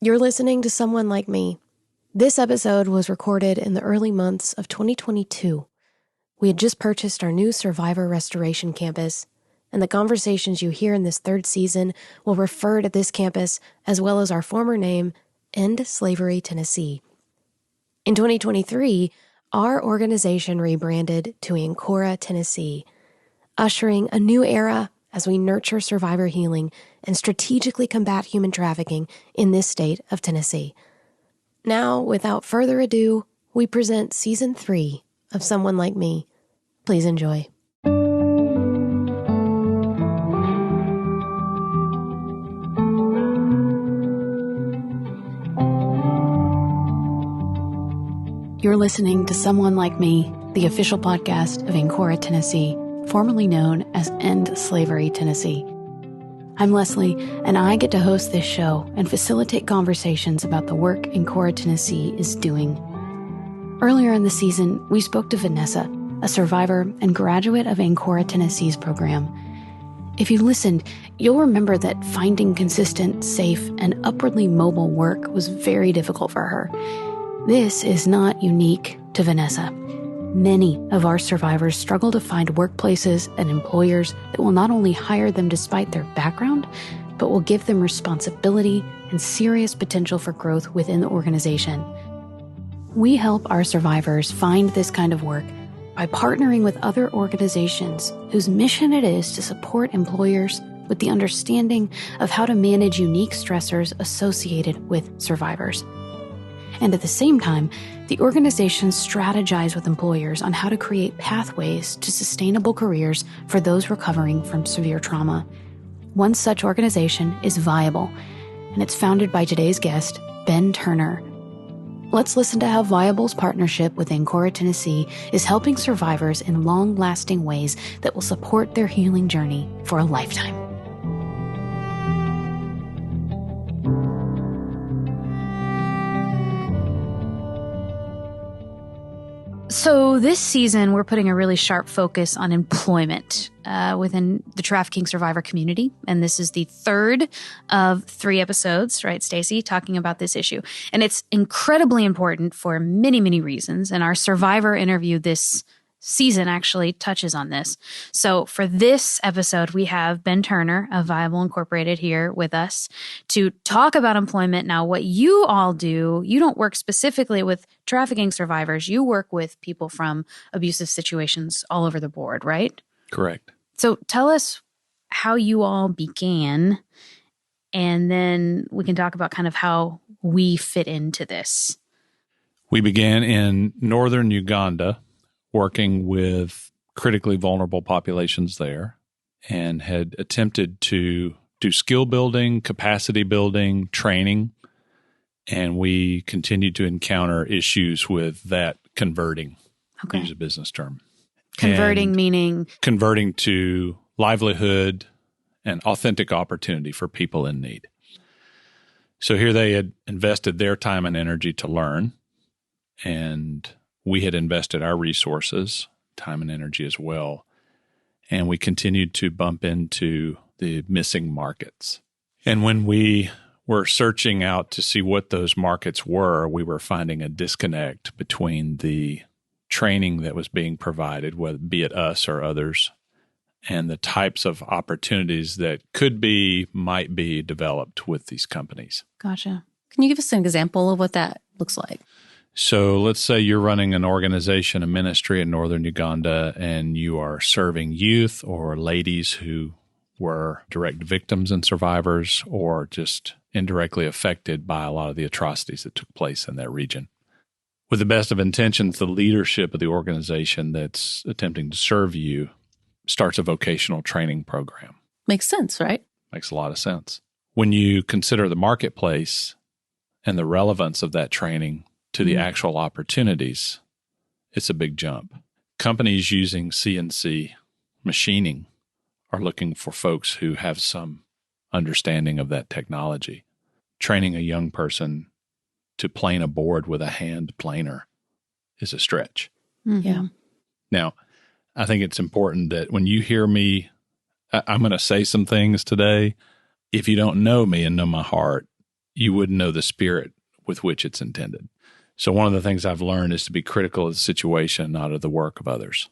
You're listening to Someone Like Me. This episode was recorded in the early months of 2022. We had just purchased our new Survivor Restoration campus, and the conversations you hear in this third season will refer to this campus as well as our former name, End Slavery Tennessee. In 2023, our organization rebranded to Ancora, Tennessee, ushering a new era as we nurture survivor healing and strategically combat human trafficking in this state of Tennessee. Now, without further ado, we present Season 3 of Someone Like Me. Please enjoy. You're listening to Someone Like Me, the official podcast of Ancora, Tennessee, formerly known as End Slavery Tennessee. I'm Leslie, and I get to host this show and facilitate conversations about the work Ancora, Tennessee is doing. Earlier in the season, we spoke to Vanessa, a survivor and graduate of Ancora, Tennessee's program. If you listened, you'll remember that finding consistent, safe, and upwardly mobile work was very difficult for her. This is not unique to Vanessa. Many of our survivors struggle to find workplaces and employers that will not only hire them despite their background, but will give them responsibility and serious potential for growth within the organization. We help our survivors find this kind of work by partnering with other organizations whose mission it is to support employers with the understanding of how to manage unique stressors associated with survivors. And at the same time, the organizations strategize with employers on how to create pathways to sustainable careers for those recovering from severe trauma. One such organization is Viable, and it's founded by today's guest, Ben Turner. Let's listen to how Viable's partnership with Ancora, Tennessee is helping survivors in long-lasting ways that will support their healing journey for a lifetime. So this season, we're putting a really sharp focus on employment within the trafficking survivor community. And this is the third of 3 episodes, right, Stacey, talking about this issue. And it's incredibly important for many, many reasons. And our survivor interview this season actually touches on this. So for this episode, we have Ben Turner of Viable Incorporated here with us to talk about employment. Now, what you all do, you don't work specifically with trafficking survivors. You work with people from abusive situations all over the board, right? Correct. So tell us how you all began, and then we can talk about kind of how we fit into this. We began in northern Uganda, working with critically vulnerable populations there, and had attempted to do skill building, capacity building, training, and we continued to encounter issues with that converting, to use a business term. Converting meaning? Converting to livelihood and authentic opportunity for people in need. So here they had invested their time and energy to learn, and we had invested our resources, time and energy as well, and we continued to bump into the missing markets. And when we were searching out to see what those markets were, we were finding a disconnect between the training that was being provided, whether be it us or others, and the types of opportunities that might be developed with these companies. Gotcha. Can you give us an example of what that looks like? So let's say you're running an organization, a ministry in northern Uganda, and you are serving youth or ladies who were direct victims and survivors or just indirectly affected by a lot of the atrocities that took place in that region. With the best of intentions, the leadership of the organization that's attempting to serve you starts a vocational training program. Makes sense, right? Makes a lot of sense. When you consider the marketplace and the relevance of that training to the actual opportunities, it's a big jump. Companies using CNC machining are looking for folks who have some understanding of that technology. Training a young person to plane a board with a hand planer is a stretch. Mm-hmm. Yeah. Now, I think it's important that when you hear me, I'm going to say some things today. If you don't know me and know my heart, you wouldn't know the spirit with which it's intended. So one of the things I've learned is to be critical of the situation, not of the work of others.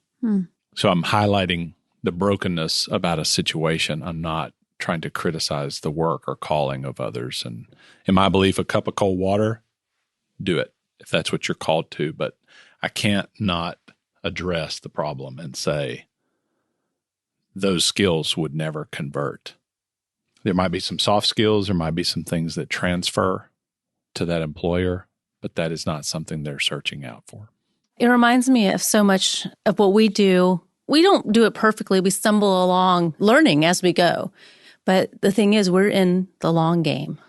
So I'm highlighting the brokenness about a situation. I'm not trying to criticize the work or calling of others. And in my belief, a cup of cold water, do it if that's what you're called to. But I can't not address the problem and say those skills would never convert. There might be some soft skills, there might be some things that transfer to that employer, but that is not something they're searching out for. It reminds me of so much of what we do. We don't do it perfectly. We stumble along learning as we go. But the thing is, we're in the long game.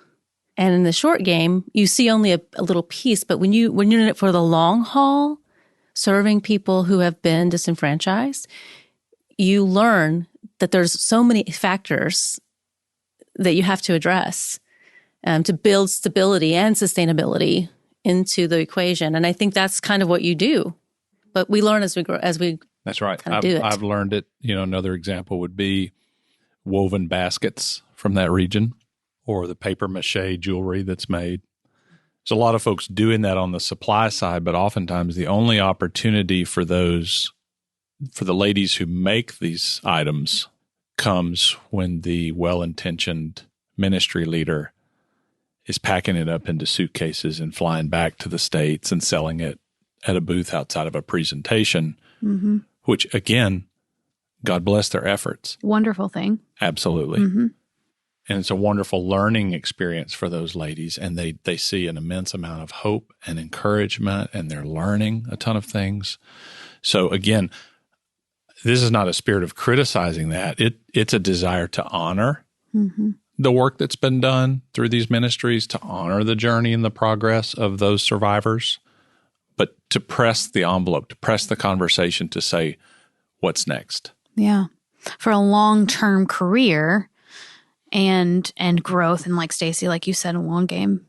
And in the short game, you see only a little piece. But when you're in it for the long haul, serving people who have been disenfranchised, you learn that there's so many factors that you have to address to build stability and sustainability into the equation. And I think that's kind of what you do. But we learn as we grow, That's right. kind of do it. I've learned it. Another example would be woven baskets from that region or the paper mache jewelry that's made. There's a lot of folks doing that on the supply side, but oftentimes the only opportunity for the ladies who make these items comes when the well-intentioned ministry leader is packing it up into suitcases and flying back to the States and selling it at a booth outside of a presentation, which, again, God bless their efforts. Wonderful thing. Absolutely. And it's a wonderful learning experience for those ladies, and they see an immense amount of hope and encouragement, and they're learning a ton of things. So, again, this is not a spirit of criticizing that. It's a desire to honor the work that's been done through these ministries, to honor the journey and the progress of those survivors, but to press the envelope, to press the conversation to say, what's next? Yeah. For a long-term career and growth, and like Stacy, like you said, a long game.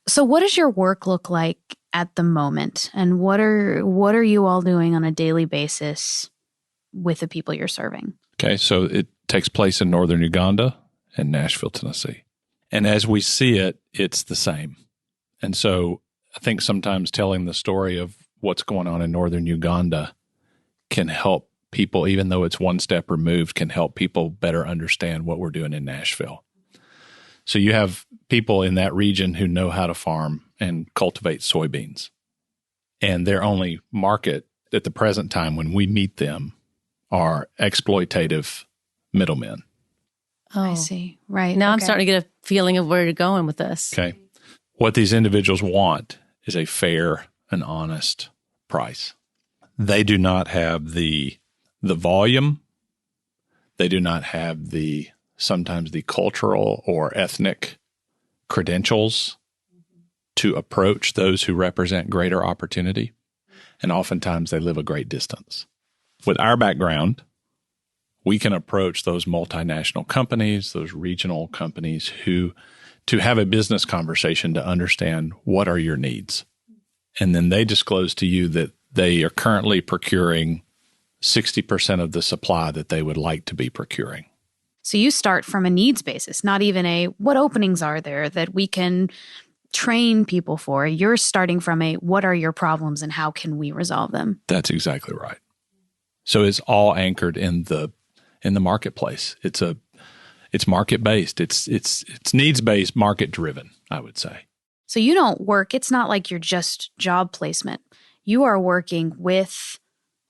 So what does your work look like at the moment? And what are you all doing on a daily basis with the people you're serving? Okay, so it takes place in northern Uganda and Nashville, Tennessee. And as we see it, it's the same. And so I think sometimes telling the story of what's going on in northern Uganda can help people, even though it's one step removed, can help people better understand what we're doing in Nashville. So you have people in that region who know how to farm and cultivate soybeans. And their only market at the present time when we meet them are exploitative middlemen. Oh, I see. Right. Now I'm Okay. starting to get a feeling of where you're going with this. Okay. What these individuals want is a fair and honest price. They do not have the volume. They do not have sometimes the cultural or ethnic credentials to approach those who represent greater opportunity. And oftentimes they live a great distance. With our background, we can approach those multinational companies, those regional companies to have a business conversation to understand what are your needs. And then they disclose to you that they are currently procuring 60% of the supply that they would like to be procuring. So you start from a needs basis, not even what openings are there that we can train people for. You're starting from what are your problems and how can we resolve them? That's exactly right. So it's all anchored in the marketplace. It's market based. It's needs based, market driven, I would say. So you don't work, it's not like you're just job placement. You are working with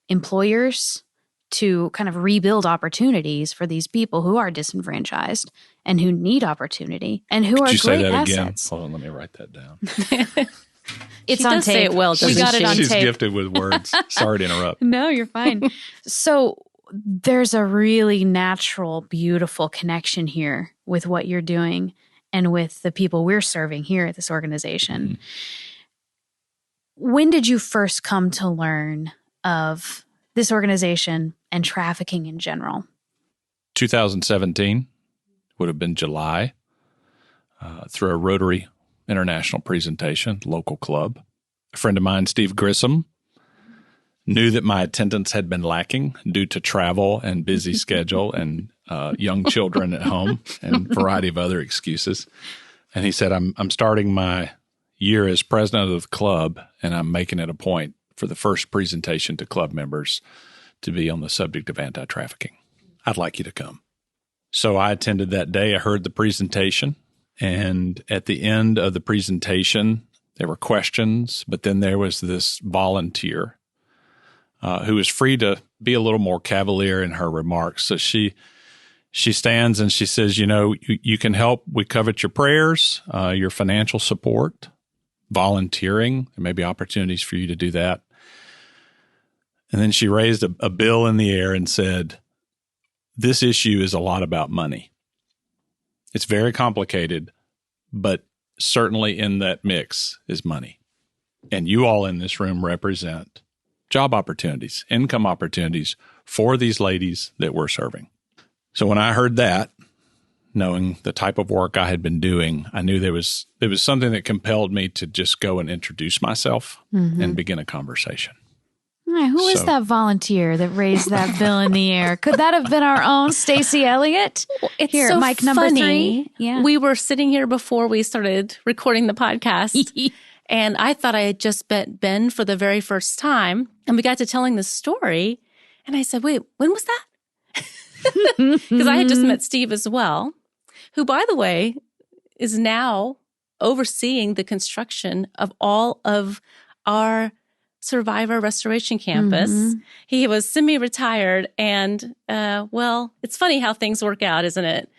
employers to kind of rebuild opportunities for these people who are disenfranchised and who need opportunity and who Could are you say great that assets. again? Hold on, let me write that down. It's She on does tape. say it well, We doesn't got it she? on She's tape. gifted with words. Sorry to interrupt. No, you're fine. So there's a really natural, beautiful connection here with what you're doing and with the people we're serving here at this organization. When did you first come to learn of this organization and trafficking in general? 2017 would have been July through a Rotary International presentation, local club. A friend of mine, Steve Grissom, knew that my attendance had been lacking due to travel and busy schedule and young children at home and a variety of other excuses. And he said, I'm starting my year as president of the club, and I'm making it a point for the first presentation to club members to be on the subject of anti-trafficking. I'd like you to come. So I attended that day. I heard the presentation. And at the end of the presentation, there were questions, but then there was this volunteer who was free to be a little more cavalier in her remarks. So she stands and she says, you can help. We covet your prayers, your financial support, volunteering. There may be opportunities for you to do that. And then she raised a bill in the air and said, this issue is a lot about money. It's very complicated, but certainly in that mix is money. And you all in this room represent job opportunities, income opportunities for these ladies that we're serving. So when I heard that, knowing the type of work I had been doing, I knew there was something that compelled me to just go and introduce myself and begin a conversation. Who is that volunteer that raised that bill in the air? Could that have been our own Stacey Elliott? It's here, so Mike number funny. 3. Yeah. We were sitting here before we started recording the podcast, and I thought I had just met Ben for the very first time, and we got to telling the story, and I said, wait, when was that? Because I had just met Steve as well, who, by the way, is now overseeing the construction of all of our Survivor Restoration Campus. He was semi-retired, and well, it's funny how things work out, isn't it?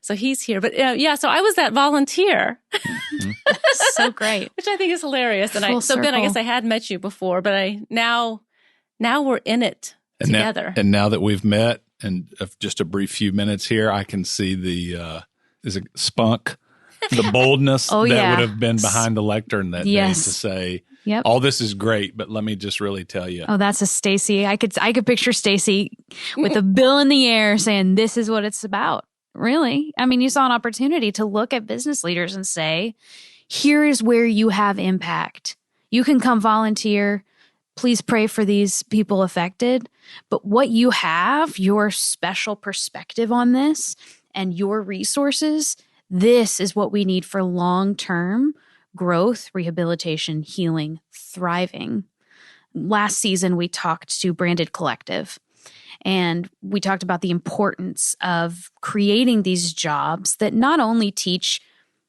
So he's here, but so I was that volunteer. So great, which I think is hilarious. And Ben, I guess I had met you before, but now we're in it together. And now that we've met, and of just a brief few minutes here, I can see the spunk, the boldness that would have been behind the lectern that day to say, all this is great, but let me just really tell you. Oh, that's a Stacey. I could picture Stacey with a bill in the air saying, this is what it's about. Really? I mean, you saw an opportunity to look at business leaders and say, here is where you have impact. You can come volunteer. Please pray for these people affected. But what you have, your special perspective on this and your resources, this is what we need for long-term growth, rehabilitation, healing, thriving. Last season, we talked to Branded Collective, and we talked about the importance of creating these jobs that not only teach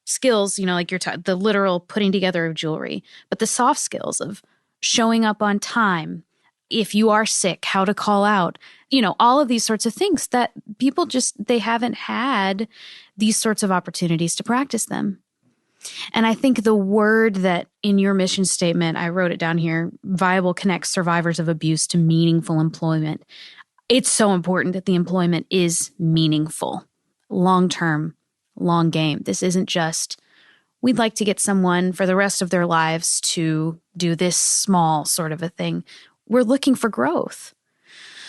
skills, like the literal putting together of jewelry, but the soft skills of showing up on time. If you are sick, how to call out, all of these sorts of things that people they haven't had these sorts of opportunities to practice them. And I think the word that in your mission statement, I wrote it down here, Viable connects survivors of abuse to meaningful employment. It's so important that the employment is meaningful, long-term, long game. This isn't just, we'd like to get someone for the rest of their lives to do this small sort of a thing. We're looking for growth.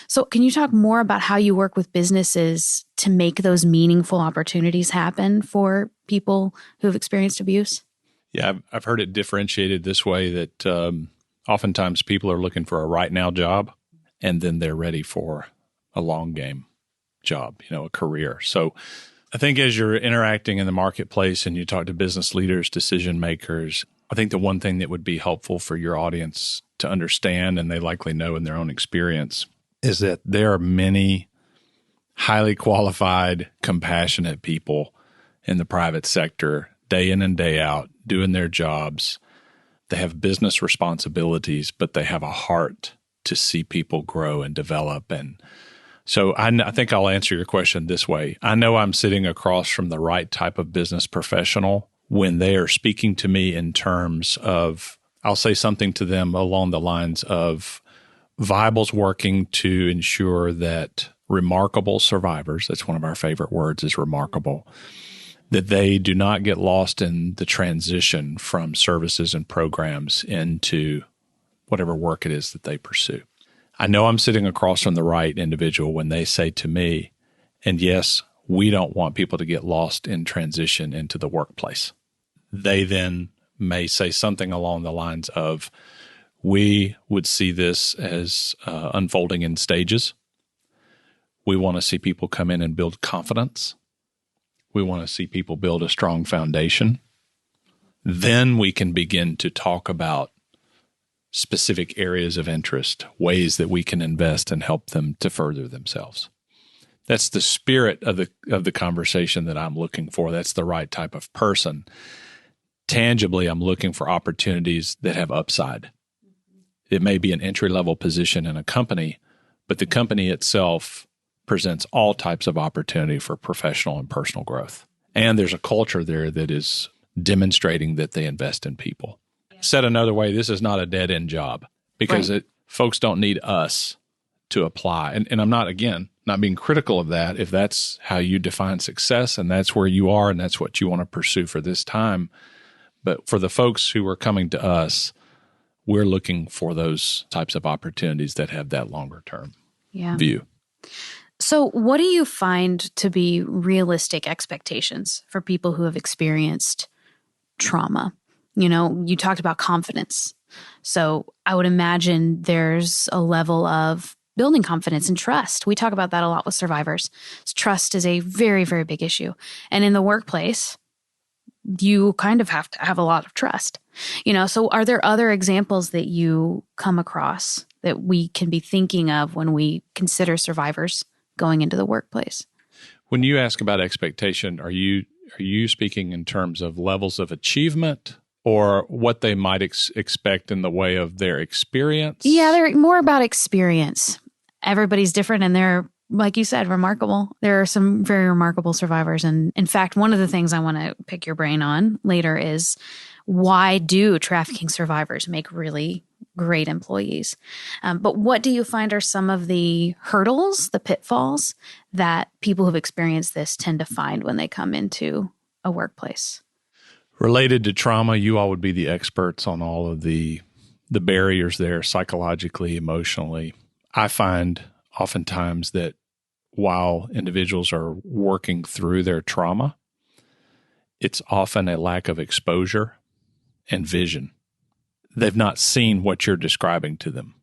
So can you talk more about how you work with businesses to make those meaningful opportunities happen for people who have experienced abuse? Yeah, I've heard it differentiated this way that oftentimes people are looking for a right now job, and then they're ready for a long game job, a career. So I think as you're interacting in the marketplace and you talk to business leaders, decision makers, I think the one thing that would be helpful for your audience to understand, and they likely know in their own experience, is that there are many highly qualified, compassionate people in the private sector, day in and day out, doing their jobs. They have business responsibilities, but they have a heart to see people grow and develop. And so I think I'll answer your question this way. I know I'm sitting across from the right type of business professional when they are speaking to me in terms of, I'll say something to them along the lines of, Viable's working to ensure that remarkable survivors, that's one of our favorite words, is remarkable, that they do not get lost in the transition from services and programs into whatever work it is that they pursue. I know I'm sitting across from the right individual when they say to me, and yes, we don't want people to get lost in transition into the workplace. They then may say something along the lines of, we would see this as unfolding in stages. We want to see people come in and build confidence We want to see people build a strong foundation. Then we can begin to talk about specific areas of interest, ways that we can invest and help them to further themselves. That's the spirit of the conversation that I'm looking for. That's the right type of person. Tangibly, I'm looking for opportunities that have upside. It may be an entry-level position in a company, but the company itself presents all types of opportunity for professional and personal growth. And there's a culture there that is demonstrating that they invest in people. Said another way, this is not a dead-end job because folks don't need us to apply. And I'm not being critical of that. If that's how you define success and that's where you are and that's what you want to pursue for this time. But for the folks who are coming to us, we're looking for those types of opportunities that have that longer-term view. So what do you find to be realistic expectations for people who have experienced trauma? You talked about confidence. So I would imagine there's a level of building confidence and trust. We talk about that a lot with survivors. Trust is a very, very big issue. And in the workplace, you kind of have to have a lot of trust. So are there other examples that you come across that we can be thinking of when we consider survivors going into the workplace? When you ask about expectation, are you speaking in terms of levels of achievement or what they might expect in the way of their experience? Yeah, they're more about experience. Everybody's different and they're, like you said, remarkable. There are some very remarkable survivors. And in fact, one of the things I want to pick your brain on later is why do trafficking survivors make really great employees? But what do you find are some of the hurdles, the pitfalls that people who've experienced this tend to find when they come into a workplace? Related to trauma, you all would be the experts on all of the barriers there psychologically, emotionally. I find oftentimes that while individuals are working through their trauma, it's often a lack of exposure and vision. They've not seen what you're describing to them.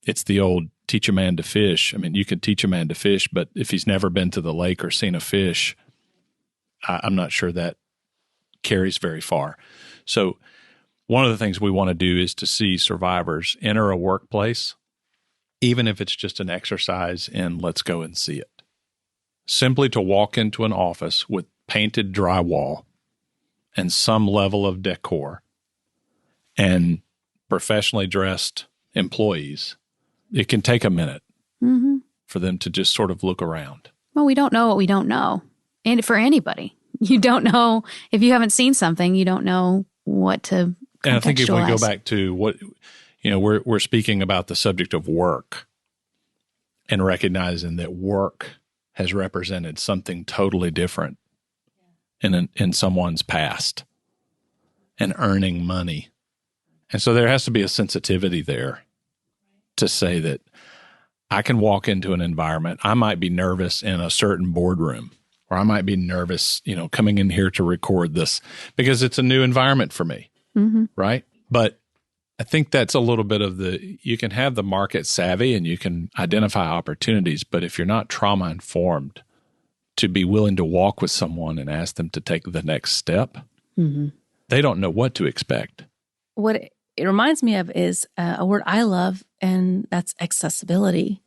It's the old teach a man to fish. I mean, you could teach a man to fish, but if he's never been to the lake or seen a fish, I'm not sure that carries very far. So one of the things we want to do is to see survivors enter a workplace, even if it's just an exercise in let's go and see it. Simply to walk into an office with painted drywall and some level of decor and professionally dressed employees, it can take a minute for them to just sort of look around. Well, we don't know what we don't know. And for anybody, you don't know. If you haven't seen something, you don't know what to contextualize. And I think if we go back to what, we're speaking about the subject of work and recognizing that work has represented something totally different in someone's past and earning money. And so there has to be a sensitivity there to say that I can walk into an environment. I might be nervous in a certain boardroom, or I might be nervous, coming in here to record this because it's a new environment for me, right? But I think that's a little bit of you can have the market savvy and you can identify opportunities, but if you're not trauma informed, to be willing to walk with someone and ask them to take the next step, they don't know what to expect. What it reminds me of is a word I love, and that's accessibility.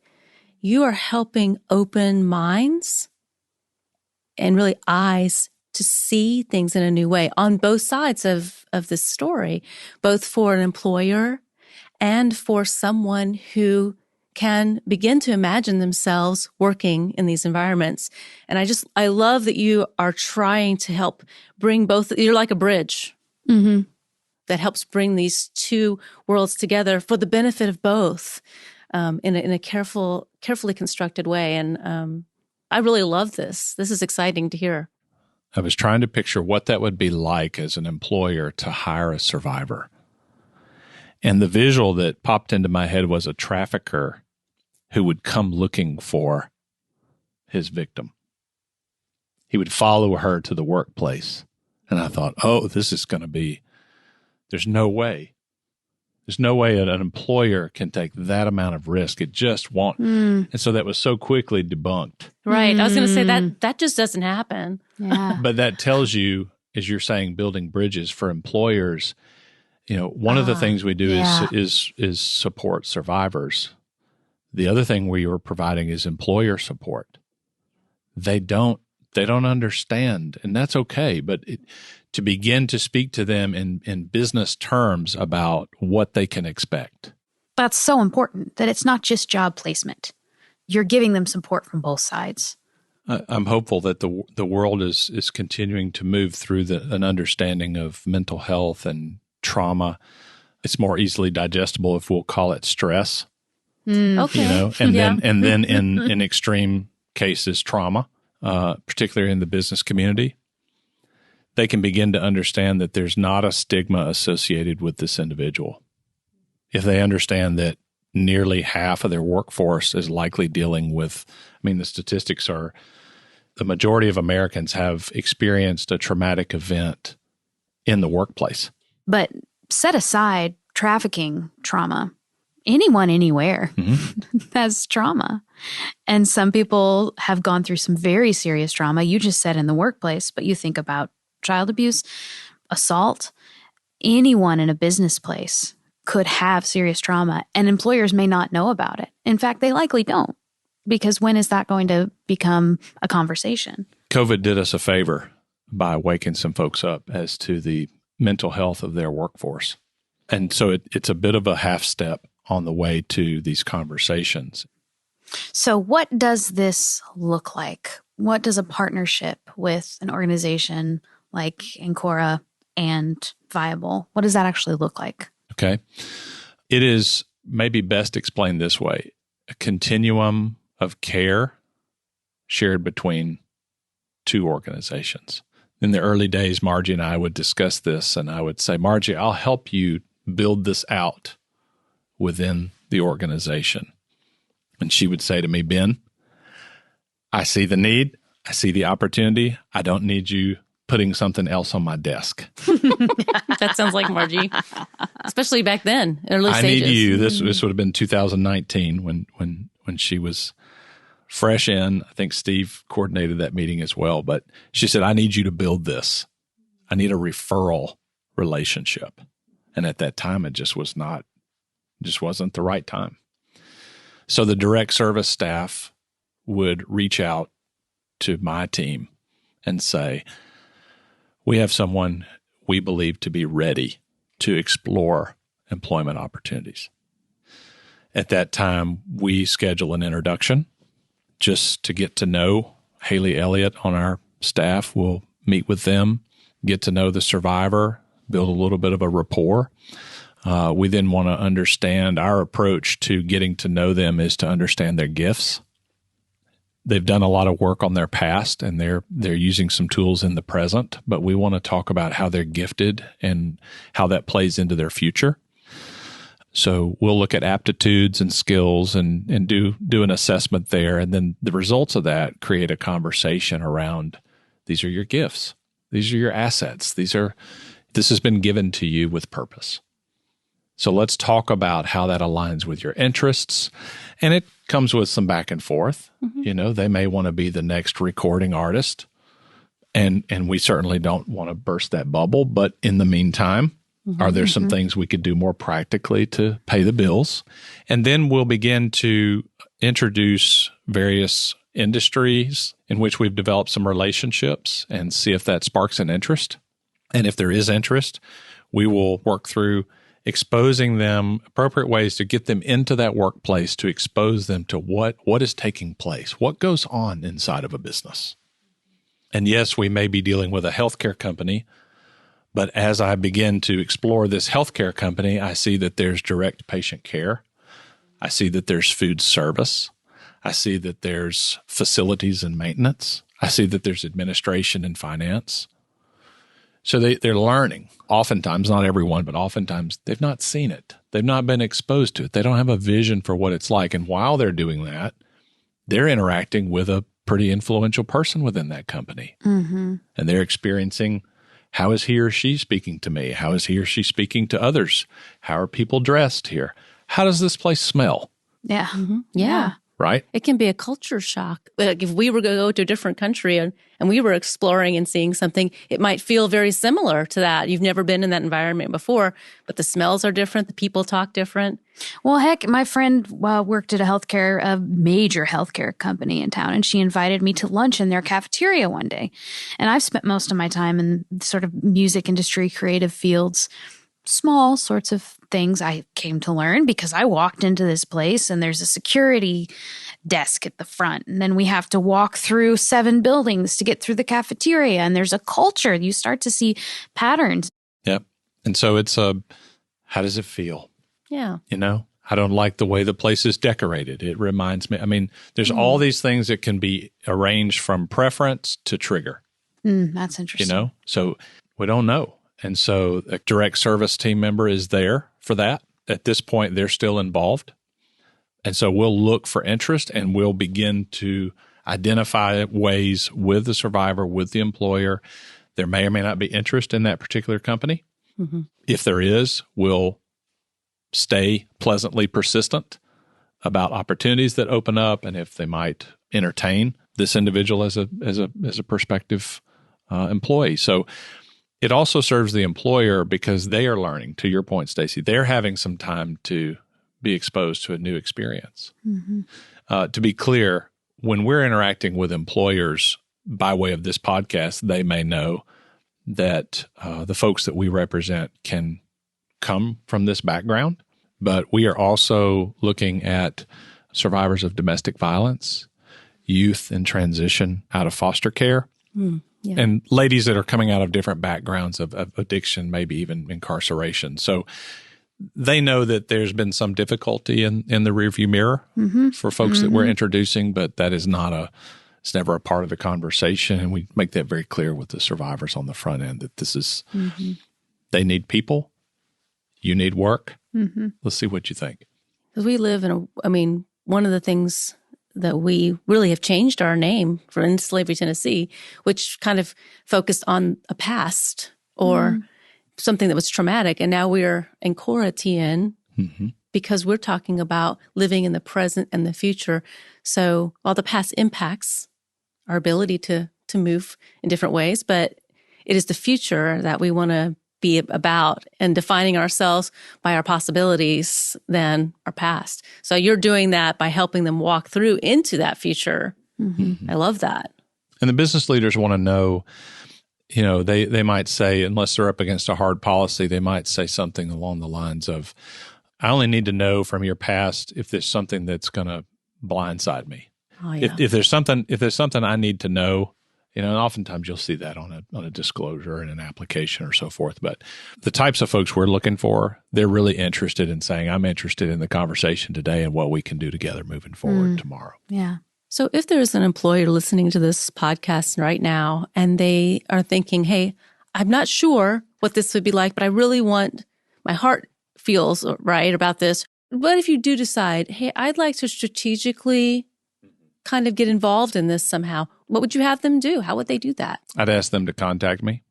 You are helping open minds and really eyes to see things in a new way on both sides of this story, both for an employer and for someone who can begin to imagine themselves working in these environments. And I love that you are trying to help bring both. You're like a bridge that helps bring these two worlds together for the benefit of both in a carefully constructed way. And I really love this. This is exciting to hear. I was trying to picture what that would be like as an employer to hire a survivor. And the visual that popped into my head was a trafficker who would come looking for his victim. He would follow her to the workplace. And I thought, this is going to be, there's no way There's no way an employer can take that amount of risk. It just won't. And so that was so quickly debunked. Right. I was going to say that just doesn't happen. Yeah. But that tells you, as you're saying, building bridges for employers. One of the things we do is support survivors. The other thing we are providing is employer support. They don't understand, and that's okay. But to begin to speak to them in business terms about what they can expect. That's so important, that it's not just job placement. You're giving them support from both sides. I'm hopeful that the world is continuing to move through an understanding of mental health and trauma. It's more easily digestible if we'll call it stress. Okay. And then in extreme cases, trauma, particularly in the business community. They can begin to understand that there's not a stigma associated with this individual. If they understand that nearly half of their workforce is likely dealing with, the statistics are the majority of Americans have experienced a traumatic event in the workplace. But set aside trafficking trauma, anyone, anywhere has trauma. And some people have gone through some very serious trauma. You just said in the workplace, but you think about child abuse, assault. Anyone in a business place could have serious trauma, and employers may not know about it. In fact, they likely don't, because when is that going to become a conversation? COVID did us a favor by waking some folks up as to the mental health of their workforce. And so it's a bit of a half step on the way to these conversations. So what does this look like? What does a partnership with an organization like Ancora and Viable, what does that actually look like? Okay. It is maybe best explained this way: a continuum of care shared between two organizations. In the early days, Margie and I would discuss this, and I would say, Margie, I'll help you build this out within the organization. And she would say to me, Ben, I see the need. I see the opportunity. I don't need you putting something else on my desk. That sounds like Margie, especially back then, early stages. I need you. This would have been 2019 when she was fresh in. I think Steve coordinated that meeting as well. But she said, I need you to build this. I need a referral relationship. And at that time, it just wasn't the right time. So the direct service staff would reach out to my team and say, we have someone we believe to be ready to explore employment opportunities. At that time, we schedule an introduction just to get to know Haley Elliott on our staff. We'll meet with them, get to know the survivor, build a little bit of a rapport. We then want to understand our approach to getting to know them is to understand their gifts. They've done a lot of work on their past, and they're using some tools in the present, but we want to talk about how they're gifted and how that plays into their future. So we'll look at aptitudes and skills and do an assessment there, and then the results of that create a conversation around, these are your gifts, these are your assets, this has been given to you with purpose. So let's talk about how that aligns with your interests. And it comes with some back and forth. Mm-hmm. They may want to be the next recording artist. And we certainly don't want to burst that bubble. But in the meantime, are there some things we could do more practically to pay the bills? And then we'll begin to introduce various industries in which we've developed some relationships and see if that sparks an interest. And if there is interest, we will work through exposing them, appropriate ways to get them into that workplace, to expose them to what is taking place, what goes on inside of a business. And yes, we may be dealing with a healthcare company, but as I begin to explore this healthcare company, I see that there's direct patient care. I see that there's food service. I see that there's facilities and maintenance. I see that there's administration and finance. So they're learning. Oftentimes, not everyone, but oftentimes they've not seen it. They've not been exposed to it. They don't have a vision for what it's like. And while they're doing that, they're interacting with a pretty influential person within that company. Mm-hmm. And they're experiencing How is he or she speaking to me? How is he or she speaking to others? How are people dressed here? How does this place smell? Yeah. Yeah. Right? It can be a culture shock. Like if we were going to go to a different country and we were exploring and seeing something, it might feel very similar to that. You've never been in that environment before, but the smells are different. The people talk different. Well, heck, my friend worked at a major healthcare company in town, and she invited me to lunch in their cafeteria one day. And I've spent most of my time in sort of music industry, creative fields, small sorts of things I came to learn because I walked into this place and there's a security desk at the front. And then we have to walk through 7 buildings to get through the cafeteria. And there's a culture. You start to see patterns. Yep. And so it's how does it feel? Yeah. You know, I don't like the way the place is decorated. It reminds me, I mean, there's all these things that can be arranged from preference to trigger. That's interesting. You know, so we don't know. And so a direct service team member is there for that. At this point, they're still involved. And so we'll look for interest and we'll begin to identify ways with the survivor, with the employer. There may or may not be interest in that particular company. Mm-hmm. If there is, we'll stay pleasantly persistent about opportunities that open up and if they might entertain this individual as a prospective employee. So it also serves the employer because they are learning, to your point, Stacy. They're having some time to be exposed to a new experience. Mm-hmm. To be clear, when we're interacting with employers by way of this podcast, they may know that the folks that we represent can come from this background, but we are also looking at survivors of domestic violence, youth in transition out of foster care, Yeah. and ladies that are coming out of different backgrounds of addiction, maybe even incarceration. So they know that there's been some difficulty in the rearview mirror for folks that we're introducing, but that is it's never a part of the conversation. And we make that very clear with the survivors on the front end that this is, they need people, you need work. Let's see what you think. Because we live one of the things that we really have changed our name for End Slavery Tennessee, which kind of focused on a past or something that was traumatic. And now we're Ancora TN because we're talking about living in the present and the future. So while the past impacts our ability to move in different ways, but it is the future that we want to be about and defining ourselves by our possibilities than our past. So you're doing that by helping them walk through into that future. I love that. And the business leaders want to know, you know, they might say, unless they're up against a hard policy, they might say something along the lines of, I only need to know from your past if there's something that's going to blindside me. Oh, yeah. If there's something I need to know, you know, and oftentimes you'll see that on a disclosure in an application or so forth. But the types of folks we're looking for, they're really interested in saying, I'm interested in the conversation today and what we can do together moving forward tomorrow. Yeah. So if there's an employer listening to this podcast right now and they are thinking, hey, I'm not sure what this would be like, but I really want, my heart feels right about this. What if you do decide, hey, I'd like to strategically kind of get involved in this somehow? What would you have them do? How would they do that? I'd ask them to contact me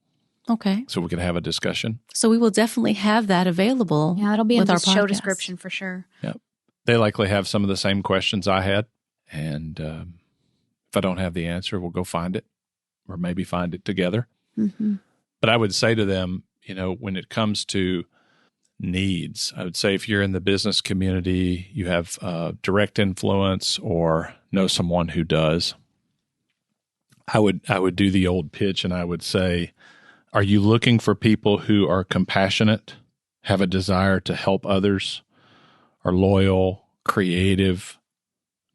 Okay. so we can have a discussion. So we will definitely have that available. Yeah, it'll be in with the our show podcast. description for sure. Yep. They likely have some of the same questions I had. And if I don't have the answer, we'll go find it or maybe find it together. But I would say to them, you know, when it comes to needs, I would say if you're in the business community, you have direct influence or know someone who does, I would do the old pitch and I would say, are you looking for people who are compassionate, have a desire to help others, are loyal, creative,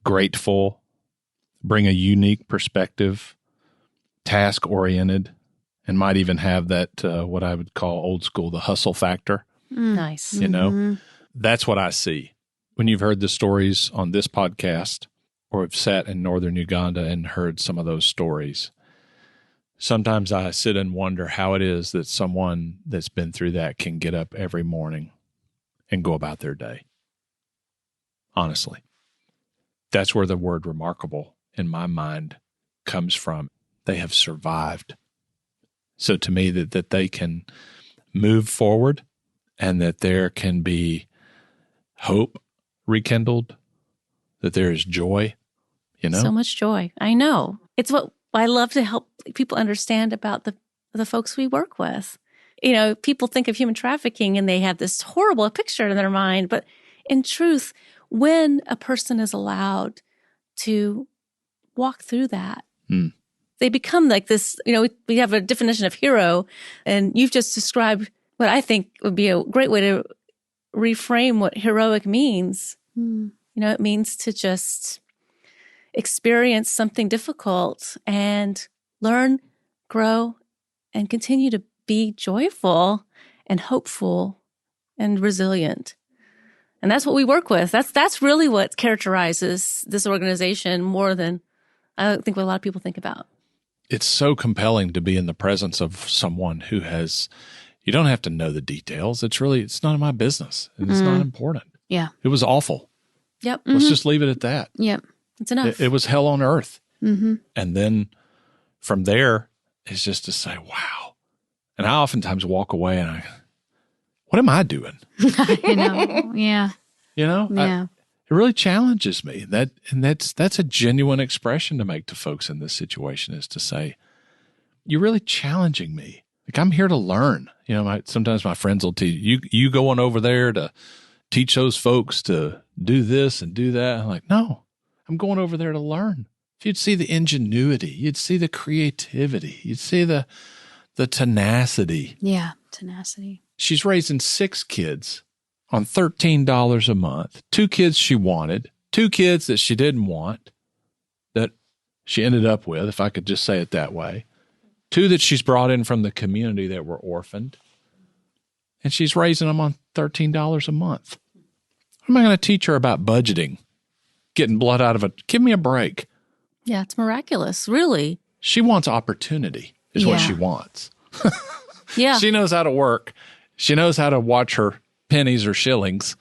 grateful, bring a unique perspective, task-oriented, and might even have that, what I would call old school, the hustle factor. Nice. You know, that's what I see. When you've heard the stories on this podcast or have sat in northern Uganda and heard some of those stories, sometimes I sit and wonder how it is that someone that's been through that can get up every morning and go about their day. Honestly. That's where the word remarkable in my mind comes from. They have survived. So to me, that they can move forward and that there can be hope rekindled, that there is joy, So much joy. I know. It's what I love to help people understand about the folks we work with. People think of human trafficking and they have this horrible picture in their mind. But in truth, when a person is allowed to walk through that, they become like this. We have a definition of hero, and you've just described what I think would be a great way to reframe what heroic means. It means to just experience something difficult and learn, grow, and continue to be joyful and hopeful and resilient. And that's what we work with. That's really what characterizes this organization more than I think what a lot of people think about. It's so compelling to be in the presence of someone who you don't have to know the details. It's none of my business. And it's not important. Yeah. It was awful. Yep. Let's just leave it at that. Yep. It's enough. It was hell on earth. And then from there, it's just to say, wow. And I oftentimes walk away and what am I doing? I know. Yeah. It really challenges me. That's a genuine expression to make to folks in this situation, is to say, you're really challenging me. Like, I'm here to learn. Sometimes my friends will teach you going over there to teach those folks to do this and do that. I'm like, no, I'm going over there to learn. If you'd see the ingenuity, you'd see the creativity, you'd see the tenacity. Yeah, tenacity. She's raising 6 kids on $13 a month, 2 kids she wanted, 2 kids that she didn't want, that she ended up with, if I could just say it that way, 2 that she's brought in from the community that were orphaned, and she's raising them on $13 a month. What am I going to teach her about budgeting, getting blood out of it? Give me a break. Yeah, it's miraculous, really. She wants opportunity is what she wants. Yeah. She knows how to work. She knows how to watch her pennies or shillings.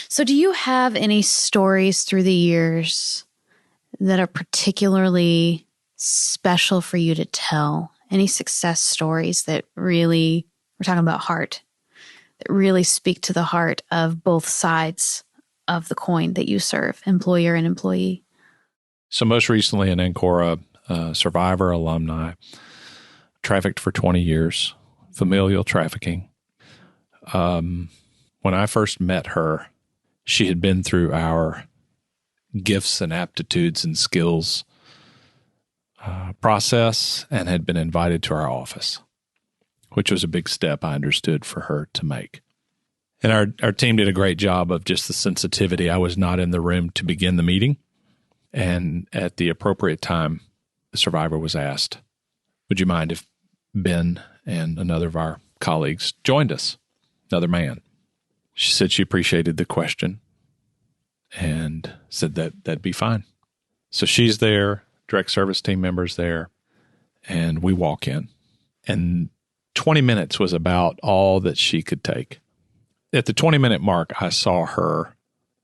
So do you have any stories through the years that are particularly special for you to tell? Any success stories that really, we're talking about heart, that really speak to the heart of both sides of the coin that you serve, employer and employee? So most recently in Ancora, survivor, alumni, trafficked for 20 years, familial trafficking. When I first met her, she had been through our gifts and aptitudes and skills process and had been invited to our office, which was a big step, I understood, for her to make. And our team did a great job of just the sensitivity. I was not in the room to begin the meeting. And at the appropriate time, the survivor was asked, would you mind if Ben and another of our colleagues joined us, another man? She said she appreciated the question and said that'd be fine. So she's there, direct service team members there, and we walk in. And 20 minutes was about all that she could take. At the 20-minute mark, I saw her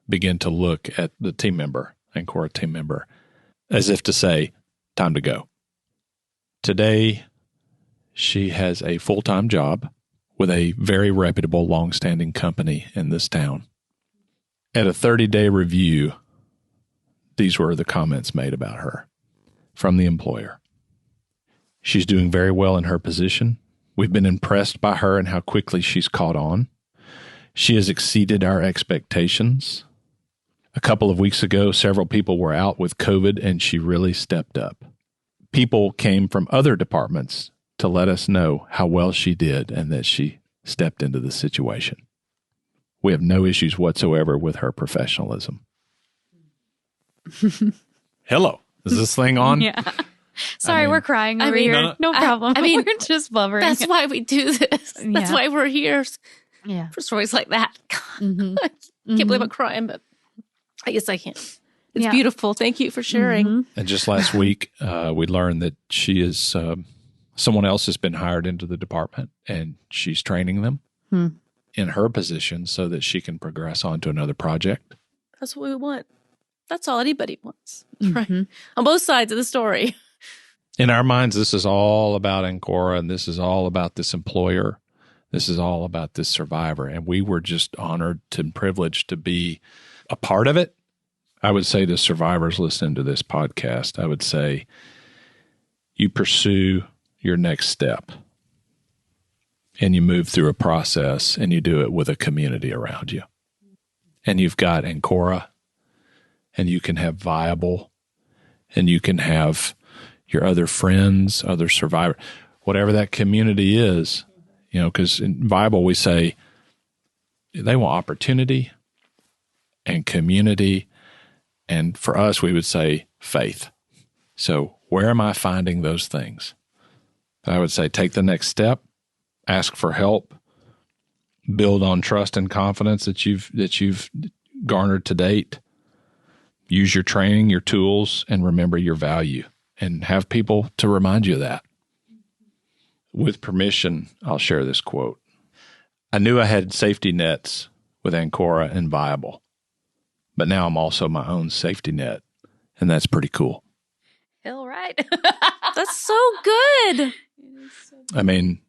begin to look at the team member, Ancora team member, as if to say, time to go. Today, she has a full-time job with a very reputable, long-standing company in this town. At a 30-day review, these were the comments made about her from the employer. She's doing very well in her position. We've been impressed by her and how quickly she's caught on. She has exceeded our expectations. A couple of weeks ago, several people were out with COVID, and she really stepped up. People came from other departments to let us know how well she did and that she stepped into the situation. We have no issues whatsoever with her professionalism. Hello. Is this thing on? Yeah. Sorry, we're crying over here. No problem. I mean, we're just blubbering. That's why we do this. Yeah. That's why we're here. Yeah. For stories like that. Mm-hmm. I can't believe I'm crying, but I guess I can. It's Yeah. beautiful. Thank you for sharing. Mm-hmm. And just last week, we learned that she is someone else has been hired into the department, and she's training them in her position so that she can progress on to another project. That's what we want. That's all anybody wants, Mm-hmm. right? On both sides of the story. In our minds, this is all about Ancora, and this is all about this employer. This is all about this survivor. And we were just honored and privileged to be a part of it. I would say to survivors listening to this podcast, I would say you pursue your next step and you move through a process and you do it with a community around you. And you've got Ancora, and you can have Viable, and you can have your other friends, other survivors, whatever that community is, because in Viable we say they want opportunity and community. And for us, we would say faith. So where am I finding those things? I would say take the next step, ask for help, build on trust and confidence that you've garnered to date. Use your training, your tools, and remember your value, and have people to remind you of that. With permission, I'll share this quote. I knew I had safety nets with Ancora and Viable, but now I'm also my own safety net, and that's pretty cool. All right. That's so good. I mean,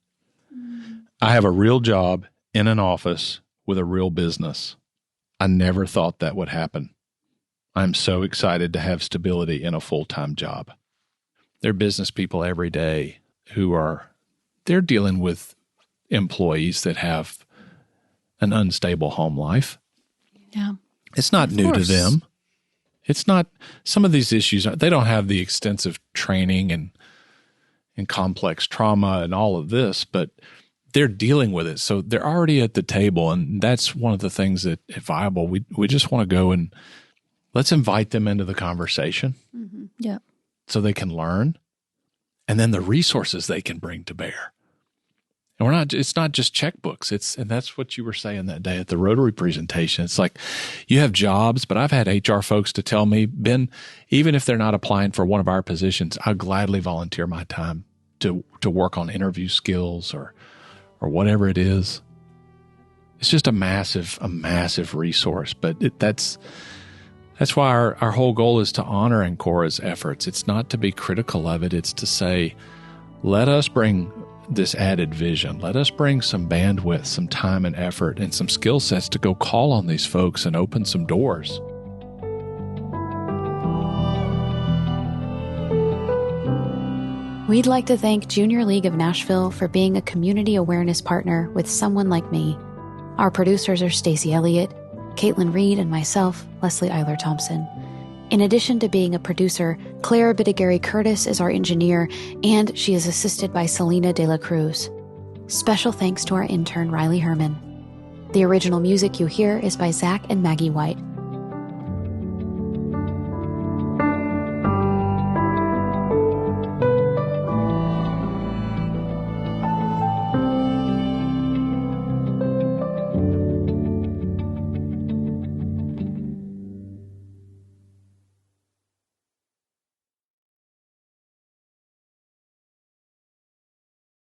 I have a real job in an office with a real business. I never thought that would happen. I'm so excited to have stability in a full-time job. There are business people every day they're dealing with employees that have an unstable home life. Yeah. It's not new to them. It's not, some of these issues, they don't have the extensive training and complex trauma and all of this, but they're dealing with it. So they're already at the table. And that's one of the things that at Viable, we just want to go and let's invite them into the conversation. Mm-hmm. Yeah. So they can learn, and then the resources they can bring to bear. And it's not just checkbooks. And that's what you were saying that day at the Rotary presentation. It's like you have jobs, but I've had HR folks to tell me, Ben, even if they're not applying for one of our positions, I'll gladly volunteer my time to work on interview skills or whatever it is. It's just a massive resource, but that's why our whole goal is to honor Ancora's efforts. It's not to be critical of it. It's to say, let us bring this added vision. Let us bring some bandwidth, some time and effort, and some skill sets to go call on these folks and open some doors. We'd like to thank Junior League of Nashville for being a community awareness partner with Someone Like Me. Our producers are Stacey Elliott, Caitlin Reed, and myself, Leslie Eiler Thompson. In addition to being a producer, Clara Bidigary Curtis is our engineer, and she is assisted by Selena De La Cruz. Special thanks to our intern, Riley Herman. The original music you hear is by Zach and Maggie White.